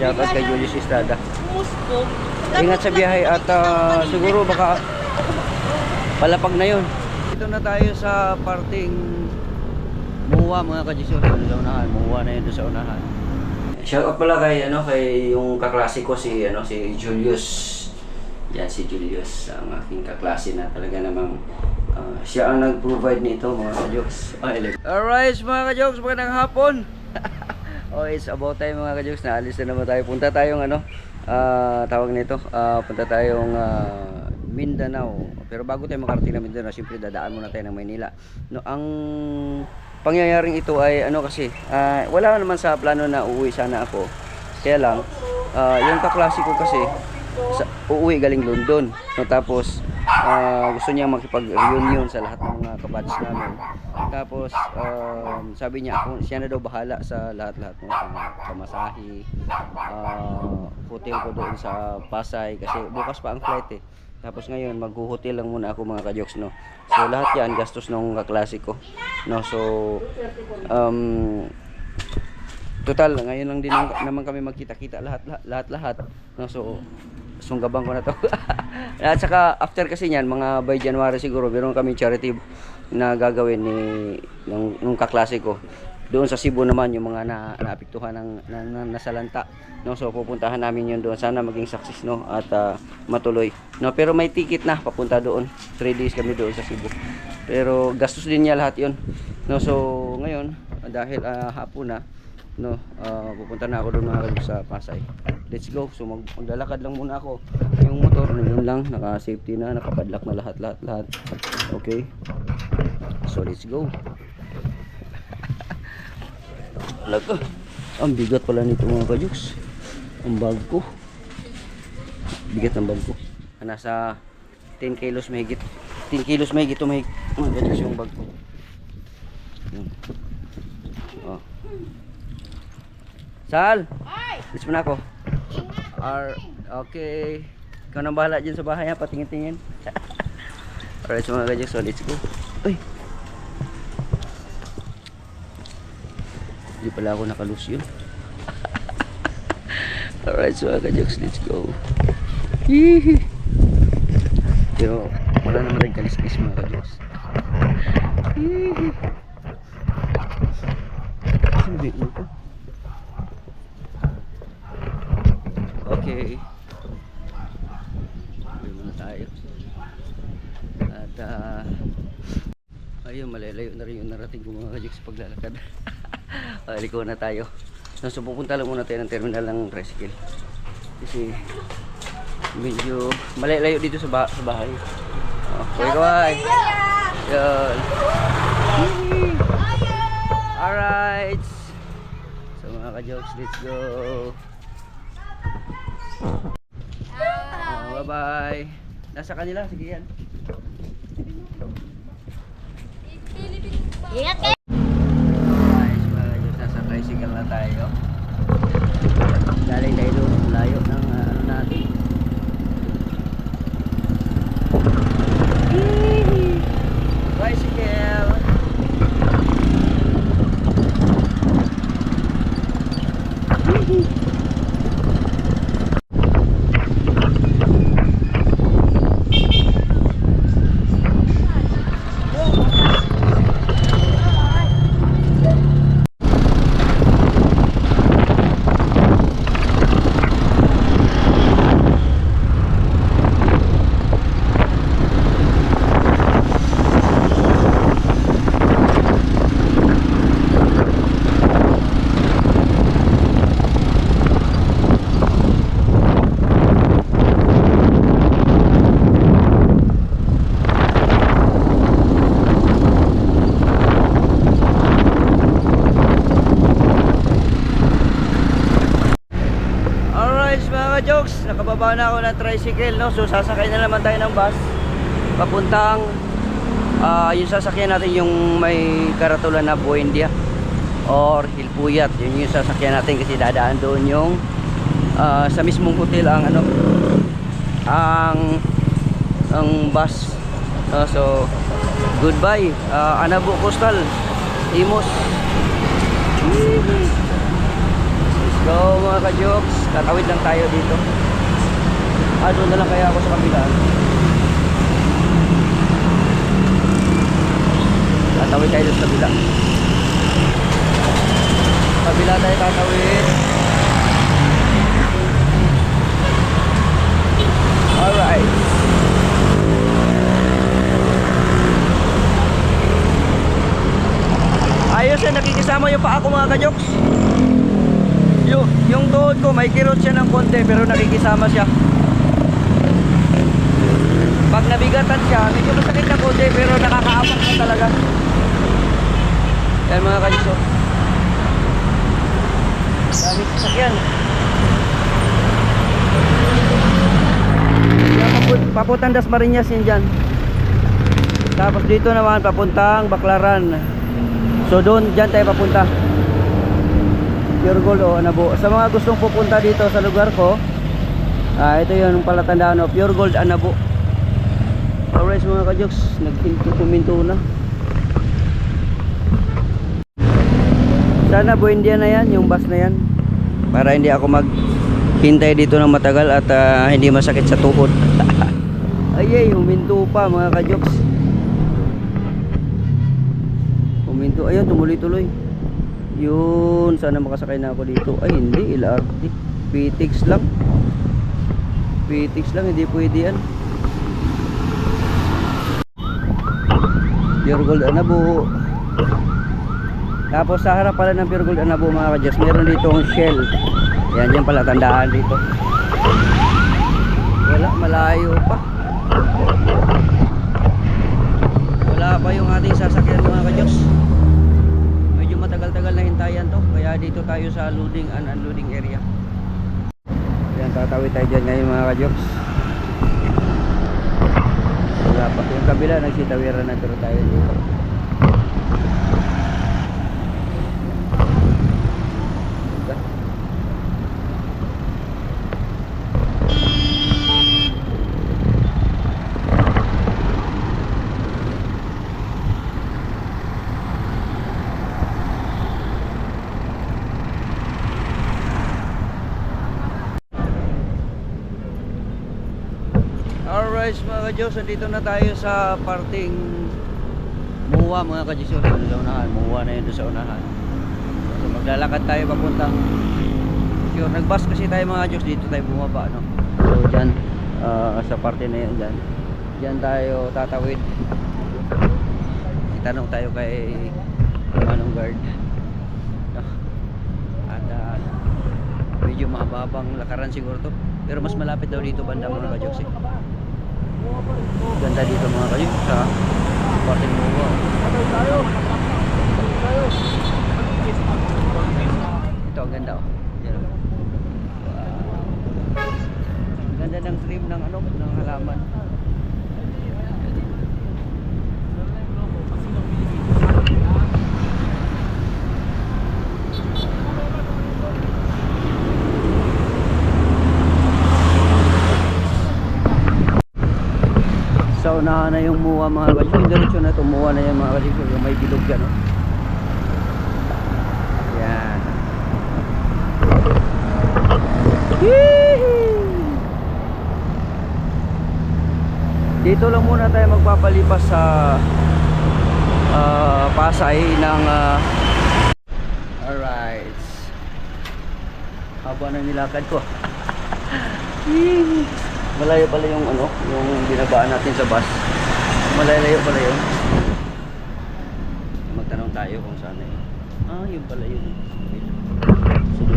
Shoutout kay Julius Estrada. Ingat sa biyahe at siguro baka palapag na yun. Dito na tayo sa parting Muwa mga ka-Jisyo. Sa unahan, Muwa na yun doon sa unahan. Shoutout pala kay kay yung kaklase ko si Julius. Yan si Julius, ang aking kaklase na talaga namang siya ang nag-provide nito mga ka-Jokes. Alright mga ka-Jokes, magandang hapon. Oh, it's about time mga ka-Jokes, naalis na naman tayo. Punta tayong tawag nito, punta tayong Mindanao. Pero bago tayo makarating na Mindanao, siyempre dadaan muna tayo ng Maynila. No, ang pangyayaring ito ay kasi wala naman sa plano na uuwi sana ako. Kaya lang yung kaklase ko kasi uuwi galing London. No, tapos gusto niya makipag-reunion sa lahat ng mga kabatch namin. Tapos sabi niya siya na daw bahala sa lahat-lahat ng pamasahe, hotel ko doon sa Pasay kasi bukas pa ang flight eh. Tapos ngayon magho-hotel lang muna ako mga ka-Jokes, no. So lahat 'yan gastos ng kaklase ko. No, so total ngayon lang din naman kami magkita-kita lahat. No, so sunggabang ko na to. At saka after kasi niyan mga by January siguro meron kami charity na gagawin nung kaklase ko. Doon sa Cebu naman yung mga naapektuhan ng nasalanta. No, so pupuntahan namin yun doon. Sana maging success, no, at matuloy. No, pero may ticket na papunta doon. 3 days kami doon sa Cebu. Pero gastos din niya lahat 'yon. No, so ngayon dahil hapon na, no, pupunta na ako doon mga sa Pasay. Let's go. So maglalakad lang muna ako. Yung motor yun lang, naka-safety na, nakapadlock na lahat. Okay. So let's go. Laga. Ang bigat pala nito mga ka-Jokes. Ang bag ko. Bigat ng bag ko. Nasa 10 kilos mahigit. 10 kilos mahigit ito mga ka-Jokes yung bag ko. Oh. Sal! Let's muna ako. Okay. Ikaw nang bahala dyan sa bahay ha, patingin-tingin. Alright so mga ka-Jokes, so let's go. Uy! Hindi pala ako nakalus yun. Alright so mga ka-Jokes, let's go. Hihi. Pero wala naman rin kalis-kalis mga ka-Jokes. Hihi. Sabi mo ko. Okay. Doon muna tayo. At ayun, malalayo na rin yung narating ko mga ka-Jokes paglalakad. Liko na tayo. So pupunta lang muna tayo ng terminal ng tricycle. Kasi medyo malalayo dito sa bahay. Kaway. Yan. Alright. So mga ka-Jokes, let's go. Bye-bye. Nasa kanila, sige yan. Ingat Tricycle na tayo. Galing tayo doon, layo ng natin. Tricycle. Jokes, nakababa na ako ng tricycle, no? So sasakay na naman tayo ng bus papuntang yung sasakyan natin yung may karatulan na Buendia or Hilpuyat. Yun yung sasakyan natin kasi dadaan doon yung sa mismong hotel ang bus. So goodbye Anabo Coastal Imus. Let's go. So mga ka-jokes, tatawid lang tayo dito. Doon na lang kaya ako sa kabila. Tatawid tayo sa kabila. Kabila tayo tatawid. Alright. Ayos na, nakikisama yung paa ko mga ka-jokes. Yung tuhod ko may kirot siya ng konti pero nakikisama siya. Pag nabigatan siya, medyo masakit na konti pero nakakaapak na talaga. Yan mga ka-jokes. Dami sasakyan. Papuntang Dasmariñas yan dyan. Tapos dito naman papuntang Baclaran. So doon dyan tayo papunta. Pure Gold o Anabo. Sa mga gustong pupunta dito sa lugar ko, ito yung palatandaan o Pure Gold Anabo. Alright mga ka-jokes, nagkuminto na. Sana buendia na yan, yung bus na yan. Para hindi ako maghintay dito ng matagal at hindi masakit sa tuhod. Ayay, huminto pa mga ka-jokes. Huminto, ayun, tumuloy-tuloy. Yun, sana makasakay na ako dito. Ay, hindi, LRT. PTX lang. PTX lang, hindi pwede yan. Pure Gold Anabo. Tapos sa harap pala ng Pure Gold Anabo mga ka-jokes, meron dito ang Shell. Yan, yan pala tandaan dito. Wala, malayo pa. Wala pa yung ating sasakyan mga ka-jokes. Medyo matagal-tagal na hintayan to. Kaya dito tayo sa loading and unloading area. Yan, tatawid tayo dyan ngayon mga ka-jokes. Wala pa. Yung kabila nagsitawiran na pero tayo dito. Alright mga ka-jokes, nandito na tayo sa parting Muwa mga ka-jokes. Sa unahan, Muwa na yun doon sa unahan. So maglalakad tayo papuntang sure, nag-bus kasi tayo mga ka-jokes, dito tayo bumaba no? So dyan, sa parte na yun dyan, dyan tayo tatawid. Itanong tayo kay manong guard no? At medyo mahababang lakaran siguro to, pero mas malapit daw dito banda mga ka-jokes eh. Ganda dito mga kayo sa parting Muwa. Ito ang ganda oh. Yan, oh. Wow. Ganda ng trim ng ano, ng halaman. Sa unahan na yung Muwa mga kasyos. Yung diretsyon na ito, Muwa na yung mga kasyos. Yung may bilog dyan. Oh. Yan. Dito lang muna tayo magpapalipas sa Pasay ng alright. Haba na nilakad ko. Malayo pala yung ano, yung binabaan natin sa bus. Malayo pala yun. Magtanong tayo kung saan na yun. Yun pala yun.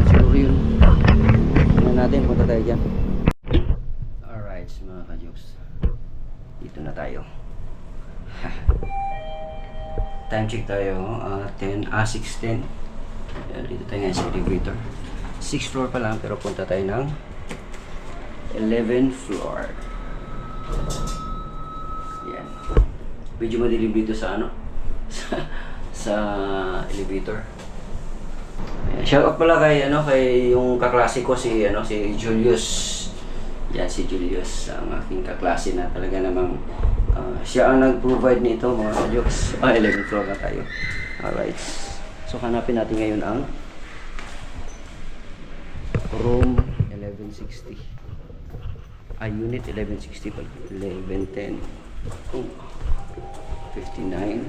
Siguro yun. Tingnan natin, punta tayo dyan. Alright mga ka-jokes, dito na tayo. Time check tayo, 6:10. Dito tayo ngayon sa elevator. 6th floor pa lang pero punta tayo ng 11th floor. Yan. Medyo madilim dito sa ano, sa elevator. Ayan. Shout out pala kay ano, kay yung kaklase ko si ano, si Julius. Yan si Julius, ang aking kaklase na talaga namang siya ang nag-provide nito mga jokes. 11th floor na tayo. Alright. So hanapin natin ngayon ang Room 1160. Unit 1160 pala. 1110. 59.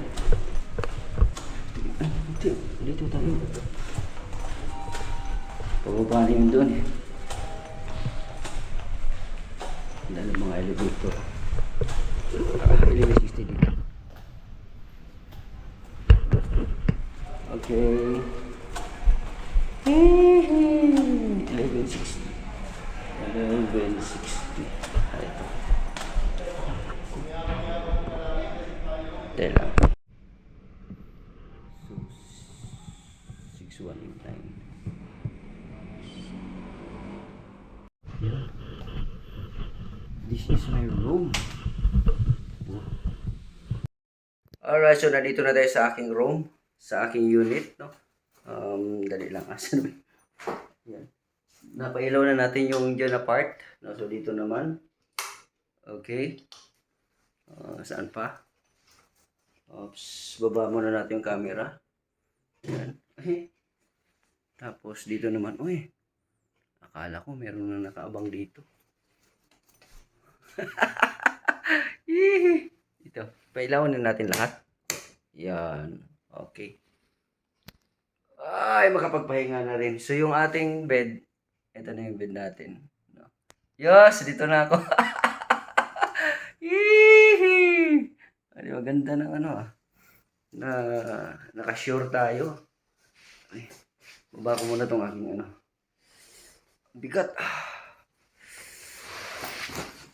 Dito tayo. Pababa na yun doon. Dahil mga elevator. 1160 dito. Okay. 1160. 1160. Ito. Tela. So, 6189. Yeah. This is my room. Alright, so nandito na tayo sa aking room. Sa aking unit, no? Dali lang. Asan ba? Yan. Napailaw na natin yung dyan na part. No? So, dito naman. Okay. Saan pa? Oops. Baba muna natin yung camera. Yan. Okay. Tapos, dito naman. Uy. Akala ko meron na nakaabang dito. Ito. Pailawan na natin lahat. Yan. Okay. Ay, makapagpahinga na rin. So, yung ating bed, ito na yung bed natin. No? Yes, dito na ako. Ay, maganda ng ano ah. Naka-sure tayo. Ay, baba ko muna itong aking ano. Bigat.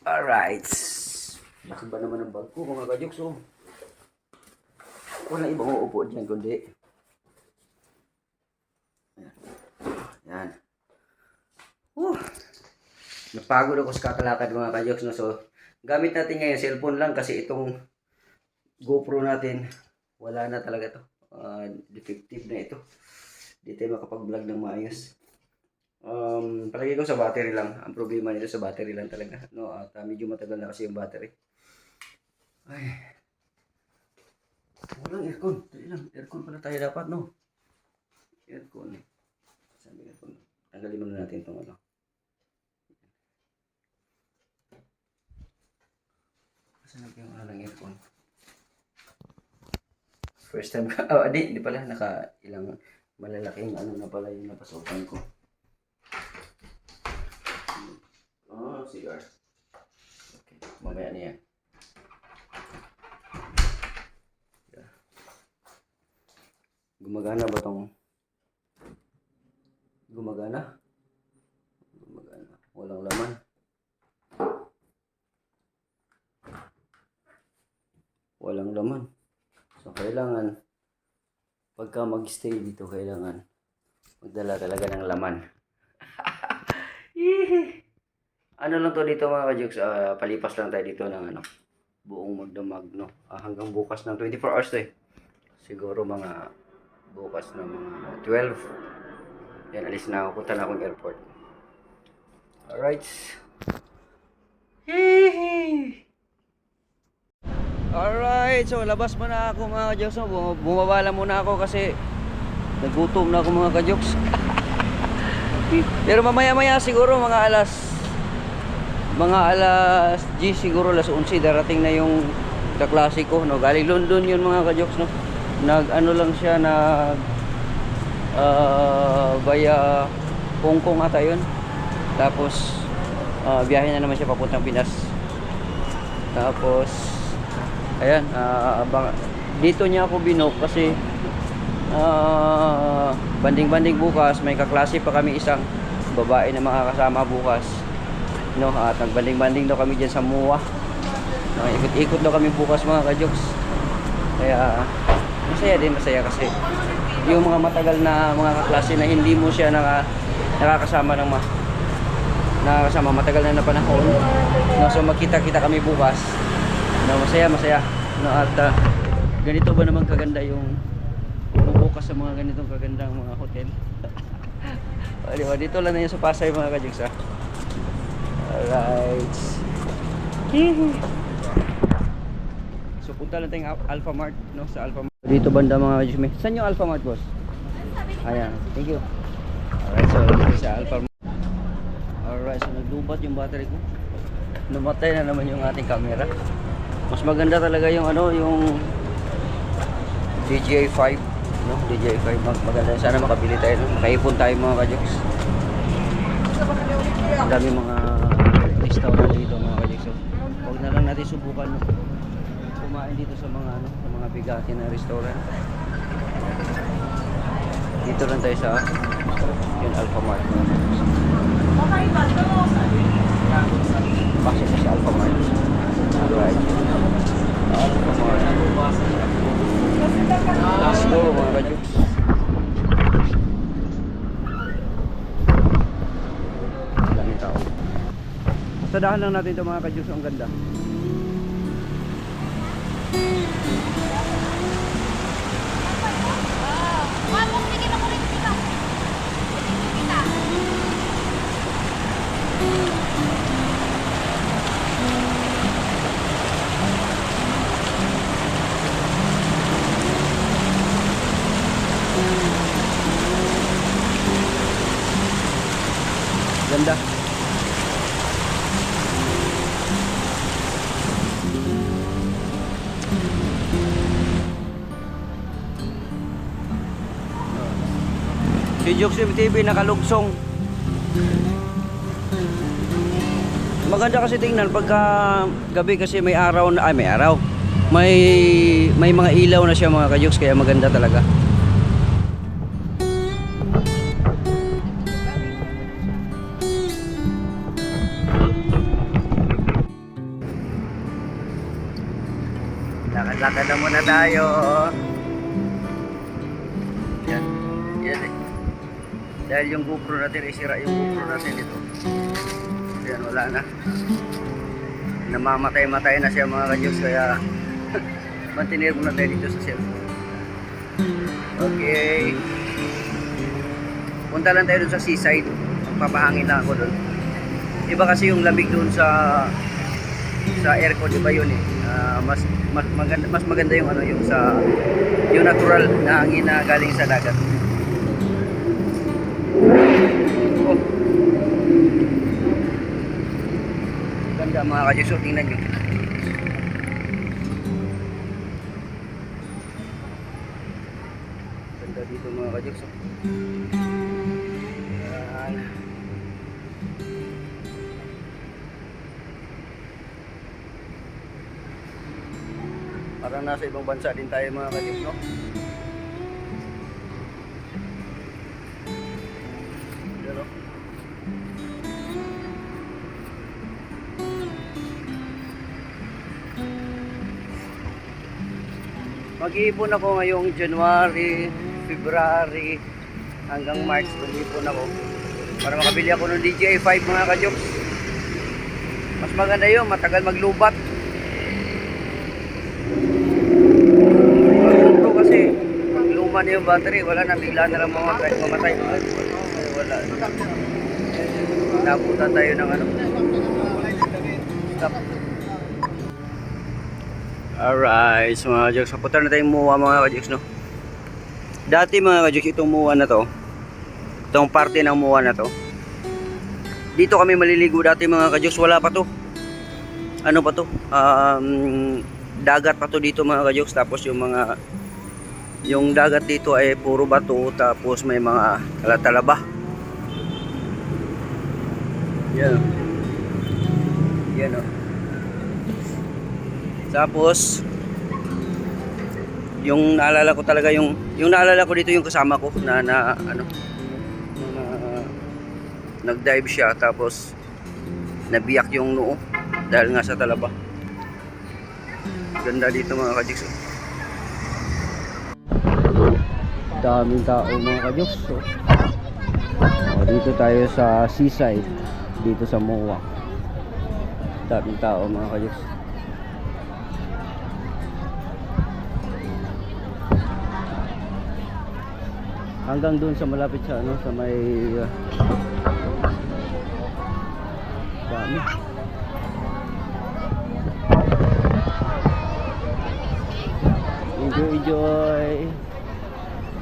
Alright. Laki ba naman ang bag ko mga kajoks oh. Walang ibang uupo dyan kundi. Yan. Napagod ako sa kakalakad mga kajoks no. So, gamit natin ngayon cellphone lang kasi itong GoPro natin wala na talaga to. Defective na ito. Di tayo makapag-vlog ng maayos. Palagi ko sa battery lang. Ang problema nito sa battery lang talaga. No, at medyo matagal na kasi yung battery. Ay. Walang aircon. Dali lang. Aircon pala tayo dapat, no? Aircon eh. Sabi aircon. Tanggalin muna natin itong ano. Saan yung ano ng aircon? First time ka. Oh, di pala. Naka ilang malalaking ano na pala yung napasukan ko. Oh, CR. Okay. Mamaya niya. Gumagana ba tong? Gumagana? Gumagana. Walang laman. Walang laman. So, kailangan pagka mag-stay dito, kailangan magdala talaga ng laman. Ano lang to dito mga kajoks, palipas lang tayo dito ng ano, buong magdamag, no? Hanggang bukas ng 24 hours to eh. Siguro mga bukas ng mga 12. Yan, alis na ako. Punta na akong airport. Alright. Alright, so labas muna ako mga kajoks. Bumaba lang muna ako kasi nagutom na ako mga kajoks. Pero mamaya-maya siguro mga alas 10 siguro, alas 11 darating na yung kaklase ko, no? Galing London yun mga kajoks, no? Nag-ano lang siya, via Hong Kong ata yun. Tapos biyahe na naman siya papuntang Pinas. Tapos ayan, dito niya ako binok kasi banding-banding bukas. May kaklase pa kami isang babae na makakasama bukas, no? At nagbanding-banding daw kami dyan sa MUA. Ikot-ikot daw kami bukas mga kajoks. Kaya masaya kasi yung mga matagal na mga kaklase na hindi mo siya nakakasama ng nakakasama matagal na panahon, no? So magkita-kita kami bukas, no? Masaya, no? At ganito ba naman kaganda yung bukas sa mga ganitong kagandang mga hotel. Diba? Dito lang na yun sa Pasay mga kajoks, ha? Alright. So punta lang tayong Alphamart, no? Sa Alphamart dito banda mga kajoks. Saan yung Alphamart, boss? Ayan, thank you. Alright, so dito sa Alphamart. Alright, so naglubat yung battery ko. Namatay na naman yung ating camera. Mas maganda talaga yung ano, yung DJI 5, no? DJI 5 maganda. Sana makabili tayo, no? Makaipon tayo mga kajoks. Ang dami mga restaurant dito mga kajoks. So, huwag na lang natin subukan, no? Kumain dito sa mga ano, sa mga bigati na restaurant. Dito lang tayo sa yung Alphamart. Pasok ko sa Alphamart. Alright. Alphamart. Let's go mga kajoks. Daming tao. Sadahan lang natin ito mga kajoks. Ang ganda. Ganda. Si Joksim TV nakalugsong. Maganda kasi tingnan pagka gabi kasi may araw na, may araw. May mga ilaw na siya mga kajoks kaya maganda talaga. Lakad-lakad na muna tayo. Yan. Yan eh. Dahil yung GoPro natin, isira yung GoPro natin dito. Yan, wala na. Namamatay-matay na siya mga kajoks kaya mantinir muna tayo dito sa cellphone. Okay. Punta lang tayo dun sa seaside. Magpapahangin lang ako dun. Iba kasi yung lamig dun sa aircon, iba yun eh. Mas maganda yung ano yung sa yung natural na hangin na galing sa dagat. Oh. Ganda mga kajoks, tingnan nyo. Ganda dito mga kajoks. Parang nasa ibang bansa din tayo mga kajoks, no? Pero mag-iipon ako ngayong January, February hanggang March. Mag-iipon ako para makabili ako ng DJI 5 mga kajoks. Mas maganda yun, matagal maglubat. Kasi pag luma na yung battery, wala na, bigla na lang mamatay. Wala. Nabutan tayo ng ano. Stop. Alright, so mga kajoks, kapunta na tayong MOA mga kajoks, no? Dati mga kajoks, itong MOA na to, itong parte ng MOA na to, dito kami maliligo dati mga kajoks. Wala pa to. Ano pa to? Dagat pa to dito mga kajoks. Tapos yung dagat dito ay puro bato, tapos may mga talatalaba. Yan. Yan o. Tapos yung naalala ko talaga yung naalala ko dito yung kasama ko na ano nag-dive siya, tapos nabiyak yung noo dahil nga sa talaba. Ganda dito mga kajoks. Daming tao mga kajoks. So, dito tayo sa seaside, dito sa MOA. Daming tao mga kajoks. Hanggang doon sa malapit sa ano, sa may dami. Enjoy.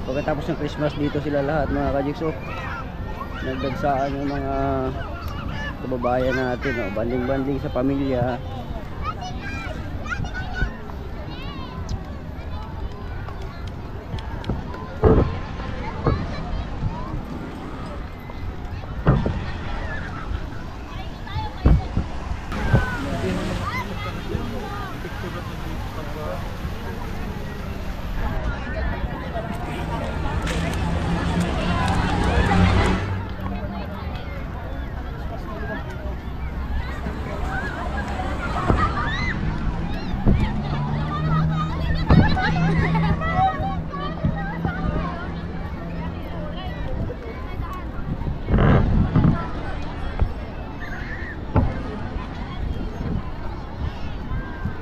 Pagkatapos ng Christmas dito sila lahat mga kajoks. Nagdagsaan yung mga kababayan natin, oh. Banding-banding sa pamilya.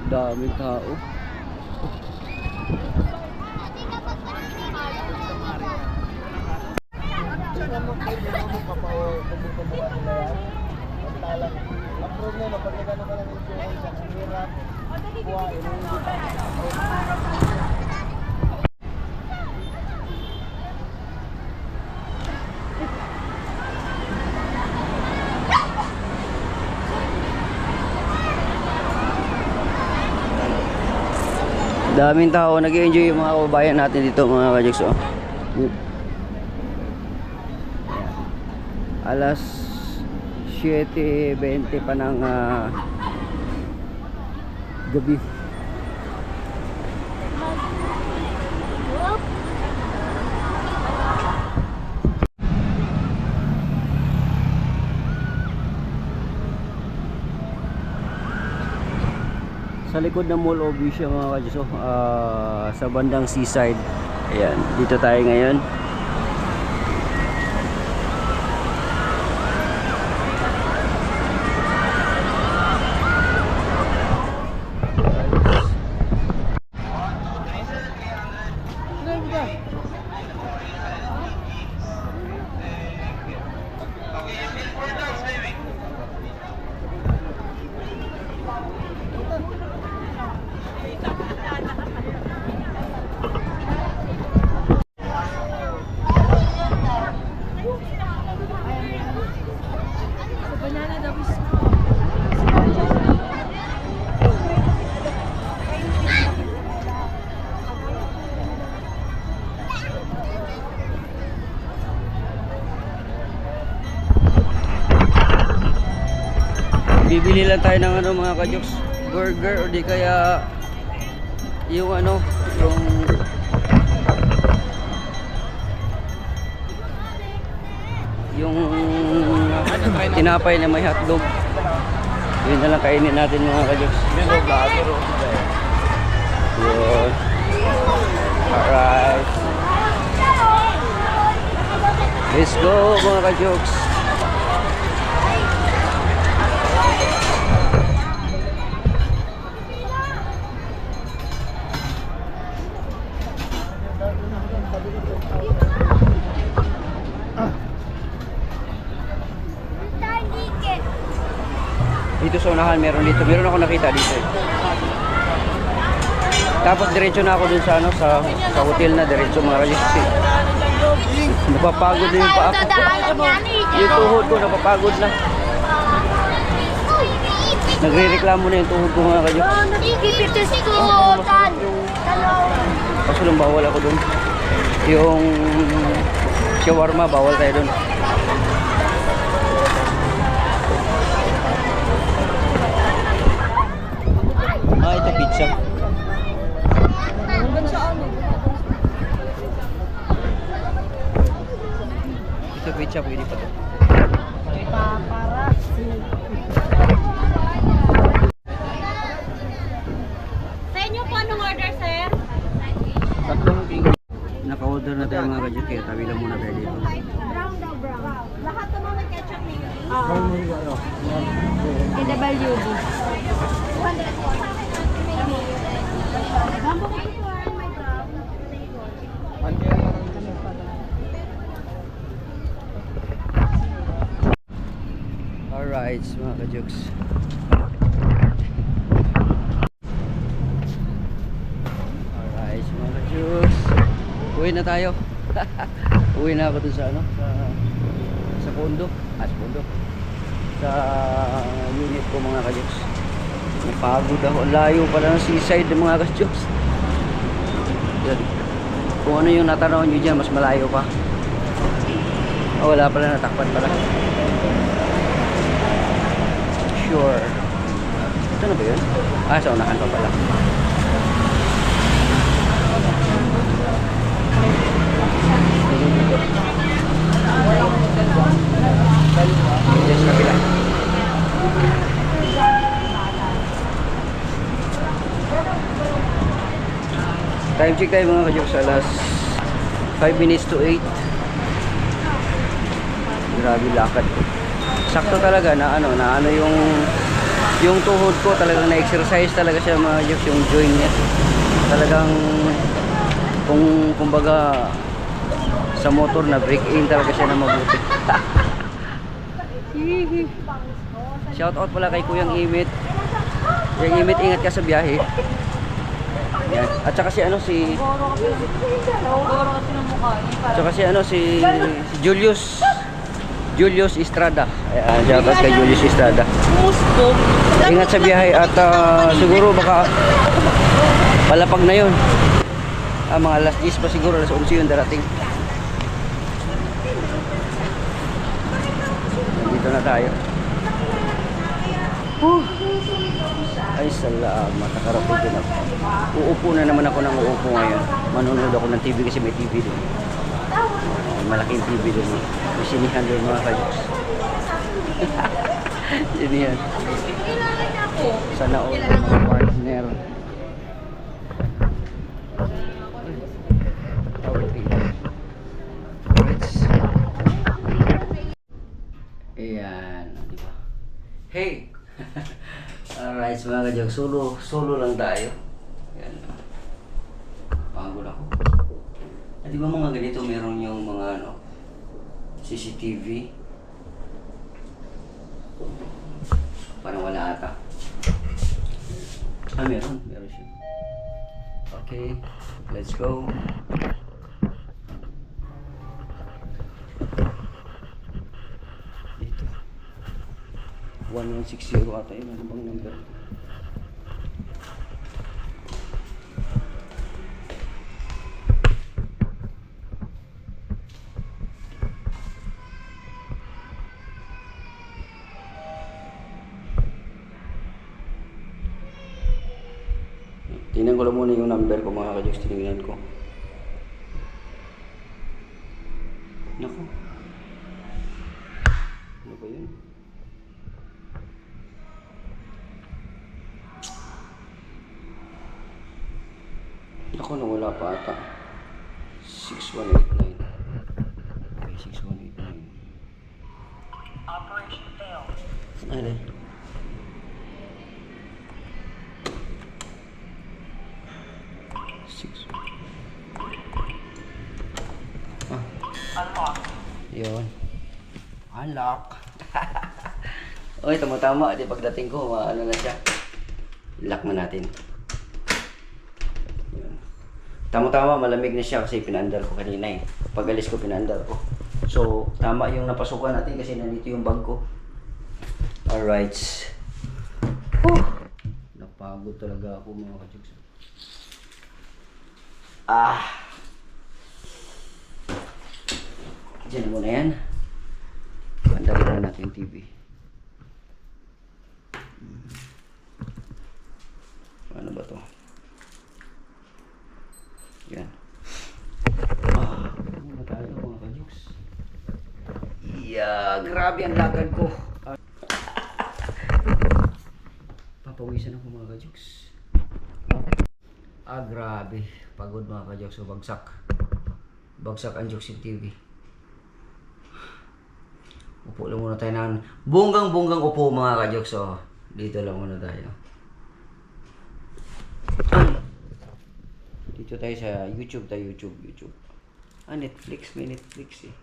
Daming tao. Daming tao, nag-enjoy yung mga kababayan natin dito, mga kajuks. Oh. Alas 7:20 pa ng gabi. Sa likod ng Mall of Asia, mga kajuks, sa bandang seaside. Ayan, dito tayo ngayon. Bibili lang tayo ng ano, mga kajuks, burger o di kaya yung ano, yung tinapay na may hotdog. Yun na lang kainin natin, mga kajuks. Yun. Alright, let's go, mga kajuks. Dito sa unahan, meron ako nakita dito eh. Tapos diretso na ako dun sa ano, sa hotel na diretso, mga kajuks. Napapagod na yung paa ko. Yung tuhod ko napapagod na. Nagre-reklamo na yung tuhod ko, mga kajuks. Kaso lang bawal ako dun. Yung shawarma, bawal tayo dun. Ito pizza. Ito pizza, pwede pa to. Sa inyo po anong order, sir? Tatlong king. Naka-order na tayo, mga kajuks, kaya tabi lang muna tayo dito. Brown daw, brown. Lahat naman may ketchup nila. KWD. Alright, mga kajuks. Alright, mga kajuks. Uwi na tayo. Uwi na ako dun sa ano, sa condo. Sa condo. sa unit ko mga kajoks. Napagod ako. Layo pala ng seaside mga kajoks. Yan. Kung ano yung natanaw nyo dyan, mas malayo pa. Oh, wala pala, natakpan pala. Sure. Ito na ba yun? Ah, sa unahan pa pala. Yes, kabila. Time check tayo mga kajoks, alas 5 minutes to 8. Grabe lakad ko. Sakto talaga na ano yung tuhod ko talagang na-exercise talaga siya mga kajoks, yung joint niya. Talagang kumbaga sa motor na break in talaga siya na mabuti. Shout out pala kay Kuyang Imit. Kuyang Imit, ingat ka sa biyahe. Yan. At saka si Julius Estrada. Ayan, shout out kay Julius Estrada. Ingat sa biyahe at siguro baka palapag na yun. Mga alas 10 pa siguro, alas 11 yun darating. Dito na tayo. Ay salamat, nakarating din ako. Uupo na naman ako ng uupo ngayon. Manonood ako ng TV kasi may TV doon. Malaking TV doon. May sinihan doon mga kajoks. Sinihan. Sana all mga partner. Ayan, di ba? Hey! Alright, mga kajoks, solo lang tayo. Ayan. Pagod ako. At di ba mga ganito, meron yung mga CCTV. Parang wala ata. Meron siya. Okay, let's go. Dito 1160 ata yun. Ano bang number? Tingnan ko lang muna yung number ko mga kajoks. Tinignan ko. Naku. Ano ba yun? Naku, nawala pa ata. 6189. Okay, 6189. Operation failed. Ano? Unlock. Yun. Unlock. Oy, tama-tama. Di pagdating ko, ano na siya. Lock na natin. Yun. Tama-tama, malamig na siya kasi pinandar ko kanina eh. Pag alis ko, pinandar ko. So, tama yung napasukan natin kasi nandito yung bag ko. Alright. Napagod talaga ako mga kajoks. Diyan muna yan. Pandarin na natin yung TV. Ano ba to? Yan. Ano ba tayo mga kajoks? Grabe ang lakad ko. Papawisan ako mga kajoks. Grabe. Pagod mga kajoks. Bagsak ang Jokes TV. Upo lang muna tayo ng bonggang upo mga kajoks. So, dito lang muna tayo. Dito tayo sa YouTube. Netflix. May Netflix eh.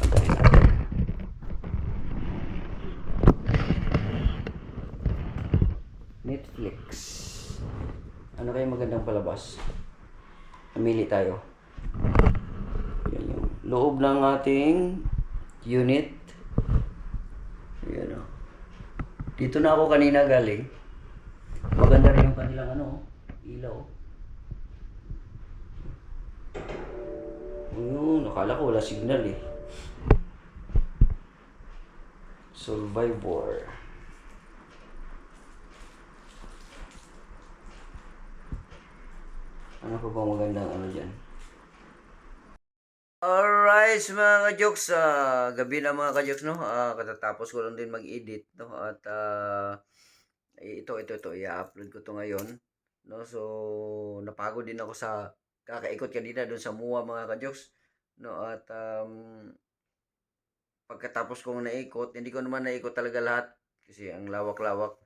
Pagkain natin. Netflix. Ano kaya magandang palabas? Namili tayo. Yan yung loob ng ating unit. Ayan o. Dito na ako kanina galing. Maganda rin yung kanilang ilaw. Nakala ko wala signal eh. Survivor. Ano pa bang magandang dyan? Alright, mga ka-jokes. Gabi na mga ka-jokes, no? Katatapos ko lang din mag-edit, no? At ito, i-upload ko to ngayon. No? So, napagod din ako sa kakaikot kanina doon sa MUA mga ka-jokes. No? At pagkatapos kong naikot, hindi ko naman naikot talaga lahat. Kasi ang lawak-lawak.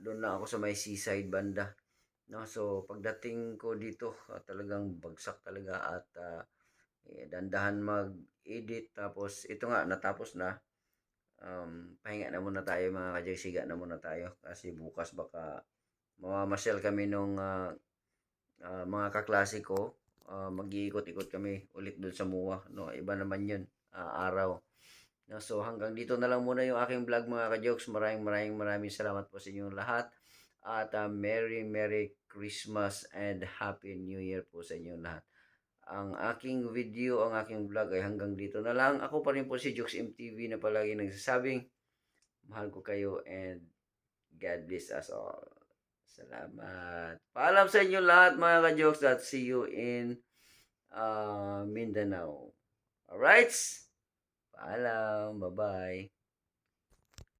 Doon na ako sa may seaside banda. No? So, pagdating ko dito, talagang bagsak talaga at dandahan mag-edit. Tapos, ito nga, natapos na. Pahinga na muna tayo mga kajaysiga na muna tayo. Kasi bukas baka mamamasyal kami nung mga kaklase ko. Mag-iikot-ikot kami ulit doon sa MUA. No? Iba naman yun, araw. No, so hanggang dito na lang muna yung aking vlog mga ka-jokes. Maraming salamat po sa inyong lahat. At Merry Christmas and Happy New Year po sa inyong lahat. Ang aking video, ang aking vlog ay hanggang dito na lang. Ako pa rin po si Jokes MTV na palagi nagsasabing, mahal ko kayo and God bless us all. Salamat. Paalam sa inyo lahat mga ka-jokes at see you in Mindanao. Alright? Paalam. Bye-bye.